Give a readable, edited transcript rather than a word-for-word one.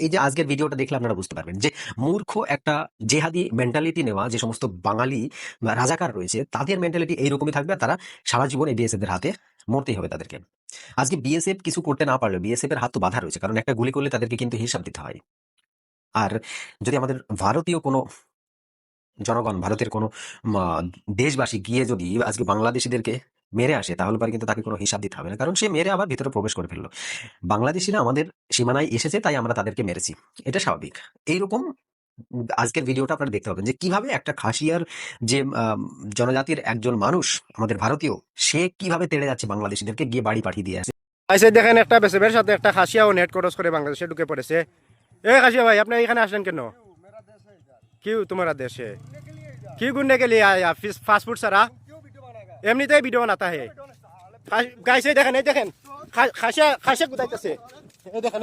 এই যে আজকের ভিডিওটা দেখলে আপনারা বুঝতে পারবেন যে মূর্খ একটা জেহাদি মেন্টালিটি নেওয়া যে সমস্ত বাঙালি বা রাজাকার রয়েছে তাদের মেন্টালিটি এইরকমই থাকবে, আর তারা সারা জীবন এই বিএসএফ এর হাতে মরতেই হবে তাদেরকে। আজকে বিএসএফ কিছু করতে না পারলে বিএসএফ এর হাত তো বাধা রয়েছে, কারণ একটা গুলি করলে তাদেরকে কিন্তু হিসাব দিতে হয়। আর যদি আমাদের ভারতীয় কোনো জনগণ, ভারতের কোনো দেশবাসী গিয়ে যদি আজকে বাংলাদেশিদেরকে মেরে আসে, তাহলে পরে কিন্তু তাকে কোনো হিসাব দিতে হবে না, কারণ সে মেরে আবার ভিতরে প্রবেশ করে ফেললো। বাংলাদেশিরা আমাদের সীমানায় এসেছে, তাই আমরা তাদেরকে মেরেছি, এটা স্বাভাবিক। এইরকম আজকের ভিডিওটা আপনারা দেখতে পাবেন যে কিভাবে একটা খাসিয়ার যে জনজাতির একজন মানুষ, আমাদের ভারতীয়, সে কিভাবে তেড়ে যাচ্ছে বাংলাদেশিদেরকে, গিয়ে বাড়ি পাঠিয়ে দিয়ে আসে। আইসে দেখেন একটা বেসেবের সাথে একটা খাসিয়াও নেট ক্রস করে বাংলাদেশে ঢুকে পড়েছে। এ খাসিয়া ভাই, আপনি এখানে আসলেন কেন? কি তোমারা দেশে কি গুন্ডে के लिए आया फास्ट फूड सारा এমনিতেই ভিডিও বানাতা হে। গাইছে দেখেন, এই দেখেন খাসিয়া খাসিয়া গুদাইতেছে, এই দেখেন।